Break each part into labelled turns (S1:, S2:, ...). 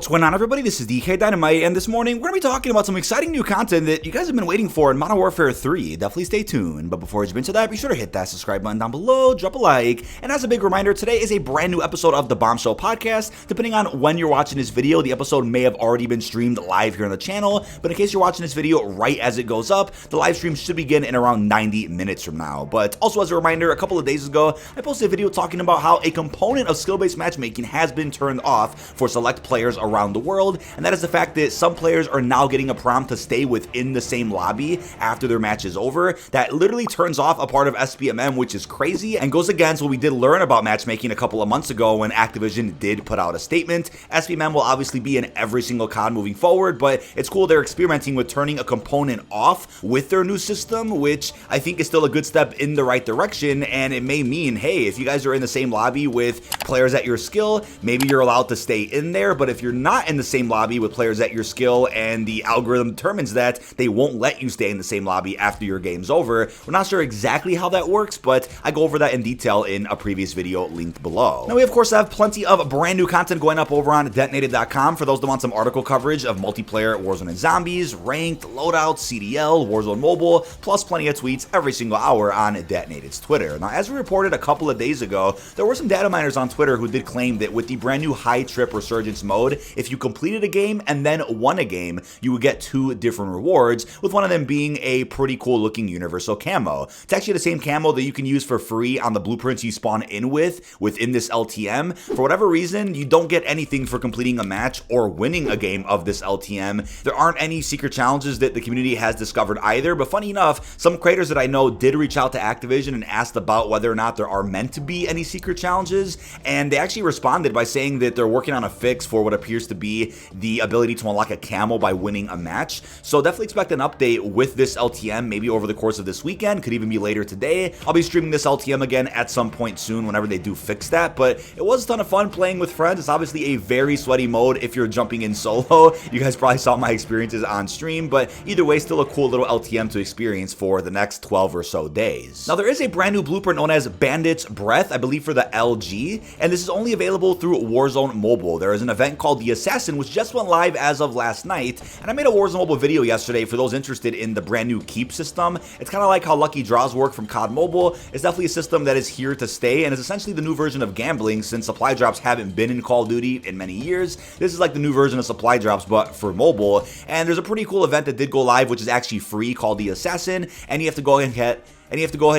S1: What's going on, everybody? This is dkdynamite, and this morning we're going to be talking about some exciting new content that you guys have been waiting for in Modern Warfare 3. Definitely stay tuned, but before we jump into that, be sure to hit that subscribe button down below, drop a like, and as a big reminder, today is a brand new episode of the Bombshell Podcast. Depending on when you're watching this video, the episode may have already been streamed live here on the channel, but in case you're watching this video right as it goes up, the live stream should begin in around 90 minutes from now. But also as a reminder, a couple of days ago, I posted a video talking about how a component of skill-based matchmaking has been turned off for select players around the world, and that is the fact that some players are now getting a prompt to stay within the same lobby after their match is over. That literally turns off a part of SBMM, which is crazy and goes against what we did learn about matchmaking a couple of months ago when Activision did put out a statement. SBMM will obviously be in every single COD moving forward, but it's cool they're experimenting with turning a component off with their new system, which I think is still a good step in the right direction, and it may mean, hey, if you guys are in the same lobby with players at your skill, maybe you're allowed to stay in there, but if you're not in the same lobby with players at your skill and the algorithm determines that, they won't let you stay in the same lobby after your game's over. We're not sure exactly how that works, but I go over that in detail in a previous video linked below. Now we of course have plenty of brand new content going up over on detonated.com for those that want some article coverage of multiplayer Warzone and Zombies, ranked, loadouts, CDL, Warzone Mobile, plus plenty of tweets every single hour on Detonated's Twitter. Now as we reported a couple of days ago, there were some data miners on Twitter who did claim that with the brand new high trip resurgence mode, if you completed a game and then won a game, you would get two different rewards, with one of them being a pretty cool looking universal camo. It's actually the same camo that you can use for free on the blueprints you spawn in within this LTM. For whatever reason, you don't get anything for completing a match or winning a game of this LTM. There aren't any secret challenges that the community has discovered either, but funny enough, some creators that I know did reach out to Activision and asked about whether or not there are meant to be any secret challenges, and they actually responded by saying that they're working on a fix for what appears to be the ability to unlock a camo by winning a match. So definitely expect an update with this LTM maybe over the course of this weekend, could even be later today. I'll be streaming this LTM again at some point soon whenever they do fix that, but it was a ton of fun playing with friends. It's obviously a very sweaty mode if you're jumping in solo. You guys probably saw my experiences on stream, but either way, still a cool little LTM to experience for the next 12 or so days. Now there is a brand new blueprint known as Bandit's Breath, I believe for the LG, and this is only available through Warzone Mobile. There is an event called The Assassin, which just went live as of last night, and I made a Warzone Mobile video yesterday for those interested in the brand new Keep system. It's kind of like how Lucky Draws work from COD Mobile. It's definitely a system that is here to stay and is essentially the new version of gambling, since supply drops haven't been in Call of Duty in many years. This is like the new version of supply drops but for mobile, and there's a pretty cool event that did go live which is actually free called The Assassin, and you have to go ahead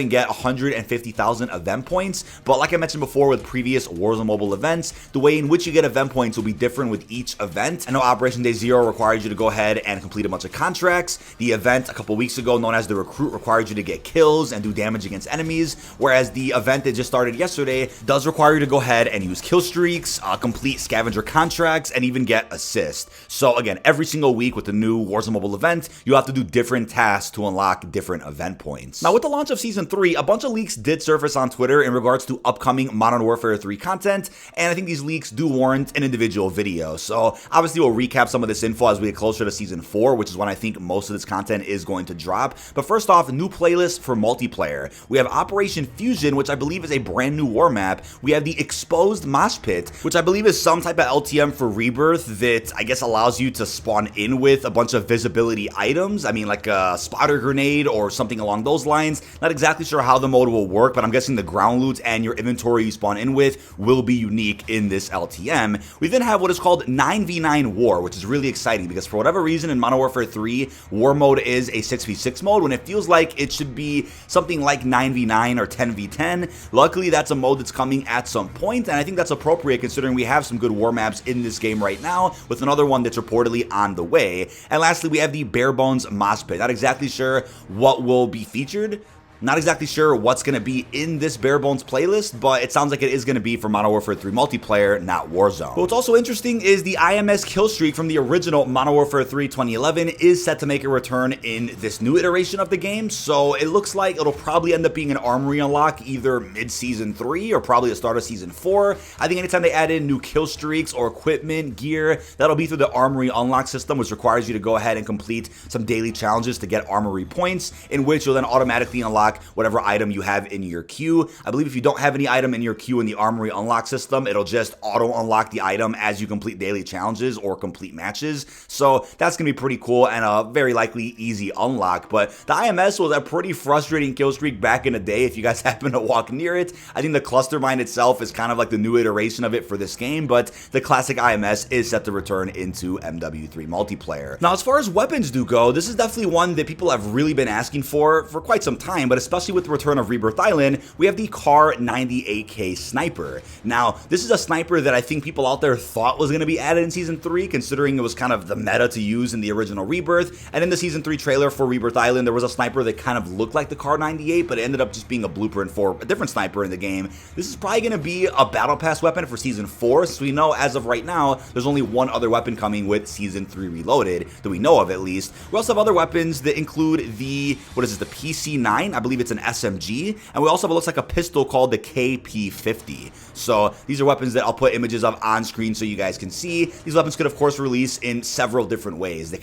S1: and get 150,000 event points. But like I mentioned before with previous Warzone Mobile events, the way in which you get event points will be different with each event. I know Operation Day Zero required you to go ahead and complete a bunch of contracts. The event a couple weeks ago known as the Recruit required you to get kills and do damage against enemies, whereas the event that just started yesterday does require you to go ahead and use kill streaks, complete scavenger contracts, and even get assists. So again, every single week with the new Warzone Mobile event, you have to do different tasks to unlock different event points. Now with the launch of Season 3, a bunch of leaks did surface on Twitter in regards to upcoming Modern Warfare 3 content, and I think these leaks do warrant an individual video. So obviously we'll recap some of this info as we get closer to Season 4, which is when I think most of this content is going to drop. But first off, new playlist for multiplayer. We have Operation Fusion, which I believe is a brand new war map. We have the Exposed Mosh Pit, which I believe is some type of LTM for Rebirth that I guess allows you to spawn in with a bunch of visibility items. I mean, like a spotter grenade or something along those lines. Not exactly sure how the mode will work, but I'm guessing the ground loot and your inventory you spawn in with will be unique in this LTM. We then have what is called 9v9 War, which is really exciting because for whatever reason in Modern Warfare 3, War mode is a 6v6 mode when it feels like it should be something like 9v9 or 10v10. Luckily, that's a mode that's coming at some point, and I think that's appropriate considering we have some good war maps in this game right now, with another one that's reportedly on the way. And lastly, we have the Bare Bones Mosh Pit. Not exactly sure what will be featured. Not exactly sure what's going to be in this Bare Bones playlist, but it sounds like it is going to be for Modern Warfare 3 multiplayer, not Warzone. But what's also interesting is the IMS Killstreak from the original Modern Warfare 3 2011 is set to make a return in this new iteration of the game, so it looks like it'll probably end up being an armory unlock either mid-Season 3 or probably the start of Season 4. I think anytime they add in new kill streaks or equipment, gear, that'll be through the armory unlock system, which requires you to go ahead and complete some daily challenges to get armory points, in which you'll then automatically unlock unlock whatever item you have in your queue. I believe if you don't have any item in your queue in the armory unlock system, it'll just auto unlock the item as you complete daily challenges or complete matches. So that's going to be pretty cool and a very likely easy unlock. But the IMS was a pretty frustrating kill streak back in the day if you guys happen to walk near it. I think the cluster mine itself is kind of like the new iteration of it for this game, but the classic IMS is set to return into MW3 multiplayer. Now, as far as weapons do go, this is definitely one that people have really been asking for quite some time, but especially with the return of Rebirth Island, we have the Kar 98K sniper. Now, this is a sniper that I think people out there thought was going to be added in Season 3, considering it was kind of the meta to use in the original Rebirth, and in the Season 3 trailer for Rebirth Island, there was a sniper that kind of looked like the Kar 98, but it ended up just being a blueprint for a different sniper in the game. This is probably going to be a Battle Pass weapon for Season 4, since we know as of right now, there's only one other weapon coming with Season 3 Reloaded, that we know of at least. We also have other weapons that include the, what is this, the PC-9, I believe it's an SMG, and we also have what looks like a pistol called the KP-50. So these are weapons that I'll put images of on screen so you guys can see. These weapons could of course release in several different ways. They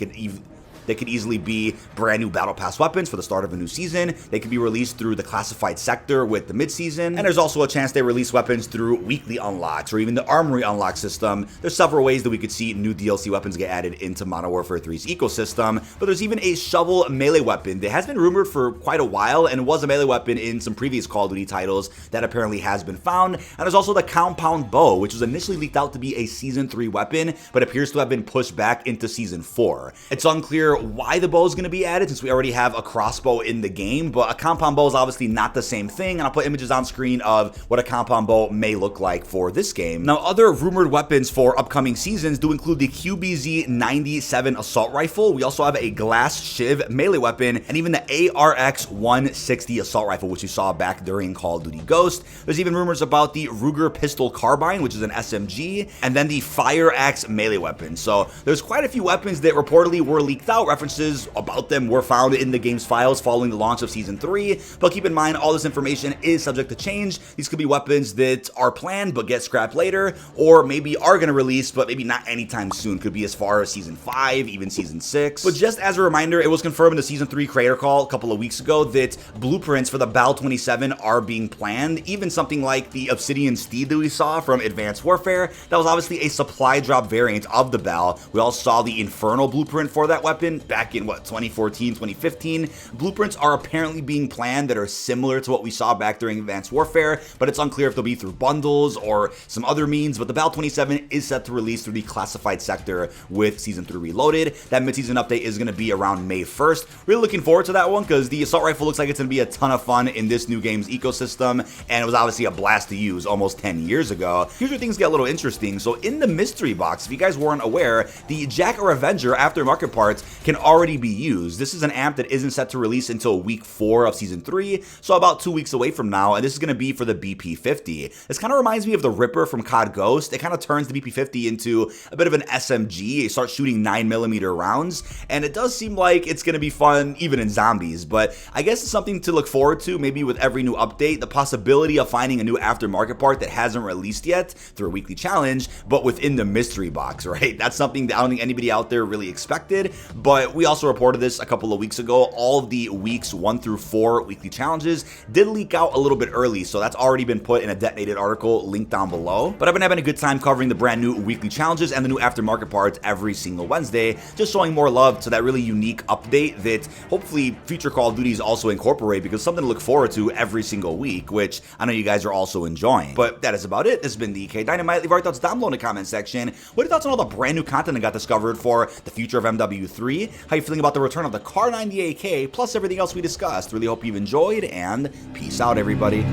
S1: could easily be brand new Battle Pass weapons for the start of a new season. They could be released through the classified sector with the mid-season. And there's also a chance they release weapons through weekly unlocks or even the armory unlock system. There's several ways that we could see new DLC weapons get added into Modern Warfare 3's ecosystem. But there's even a shovel melee weapon that has been rumored for quite a while and was a melee weapon in some previous Call of Duty titles that apparently has been found. And there's also the compound bow, which was initially leaked out to be a Season 3 weapon, but appears to have been pushed back into Season 4. It's unclear why the bow is going to be added since we already have a crossbow in the game, but a compound bow is obviously not the same thing, and I'll put images on screen of what a compound bow may look like for this game. Now, other rumored weapons for upcoming seasons do include the QBZ-97 assault rifle. We also have a glass shiv melee weapon, and even the ARX-160 assault rifle, which you saw back during Call of Duty Ghost. There's even rumors about the Ruger pistol carbine, which is an SMG, and then the Fire Axe melee weapon. So there's quite a few weapons that reportedly were leaked out. References about them were found in the game's files following the launch of Season 3, but keep in mind all this information is subject to change. These could be weapons that are planned but get scrapped later, or maybe are going to release but maybe not anytime soon. Could be as far as Season 5, even Season 6. But just as a reminder, it was confirmed in the Season 3 creator call a couple of weeks ago that blueprints for the BAL-27 are being planned. Even something like the Obsidian Steed that we saw from Advanced Warfare, that was obviously a supply drop variant of the BAL. We all saw the Infernal blueprint for that weapon back in 2014, 2015. Blueprints are apparently being planned that are similar to what we saw back during Advanced Warfare, but it's unclear if they'll be through bundles or some other means. But the BAL-27 is set to release through the classified sector with Season 3 Reloaded. That mid-season update is going to be around May 1st. Really looking forward to that one because the assault rifle looks like it's going to be a ton of fun in this new game's ecosystem, and it was obviously a blast to use almost 10 years ago. Here's where things get a little interesting. So in the mystery box, if you guys weren't aware, the Jack Revenger aftermarket parts can already be used. This is an amp that isn't set to release until week 4 of Season 3, so about 2 weeks away from now, and this is going to be for the BP-50. This kind of reminds me of the Ripper from COD Ghost. It kind of turns the BP-50 into a bit of an SMG. It starts shooting 9mm rounds, and it does seem like it's going to be fun even in zombies, but I guess it's something to look forward to maybe with every new update, the possibility of finding a new aftermarket part that hasn't released yet through a weekly challenge, but within the mystery box, right? That's something that I don't think anybody out there really expected, but we also reported this a couple of weeks ago. All of the weeks 1 through 4 weekly challenges did leak out a little bit early, so that's already been put in a detonated article linked down below. But I've been having a good time covering the brand new weekly challenges and the new aftermarket parts every single Wednesday, just showing more love to that really unique update that hopefully future Call of Duties also incorporate, because something to look forward to every single week, which I know you guys are also enjoying. But that is about it. This has been dkdynamite. Leave your thoughts down below in the comment section. What are your thoughts on all the brand new content that got discovered for the future of MW3? How you feeling about the return of the Kar 98K, plus everything else we discussed? Really hope you've enjoyed, and peace out, everybody.